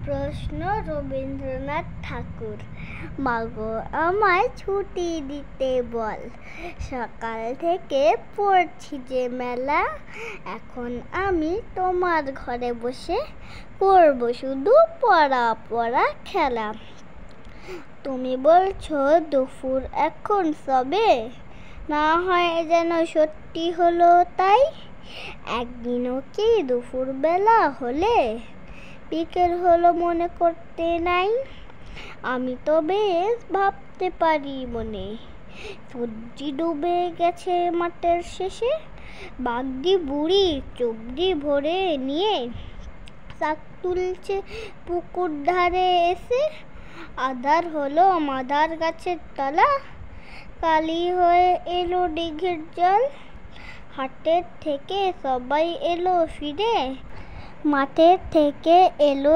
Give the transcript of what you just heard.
প্রশ্ন রবীন্দ্রনাথ ঠাকুর। মাগো আমায় ছুটি দিতে বল, সকাল থেকে পড়ছি যে মেলা। এখন আমি তোমার ঘরে বসে করব শুধু পড়া পড়া খেলা। তুমি বলছো দুপুর এখন সবে, না হয় যেন সত্যি হলো তাই। একদিনও কি দুপুর বেলা হলে, বিকেল হলো মনে করতে নাই। আমি তো বেশ ভাবতে পারি মনে, সূর্য ডুবে গেছে মাঠের শেষে। বাগদি বুড়ি চুবড়ি ভরে নিয়ে শাক তুলছে পুকুর ধারে এসে। আধার হলো মাদার গাছের তলা, কালি হয়ে এলো দিঘির জল। হাটের থেকে সবাই এলো ফিরে, মাঠের থেকে এলো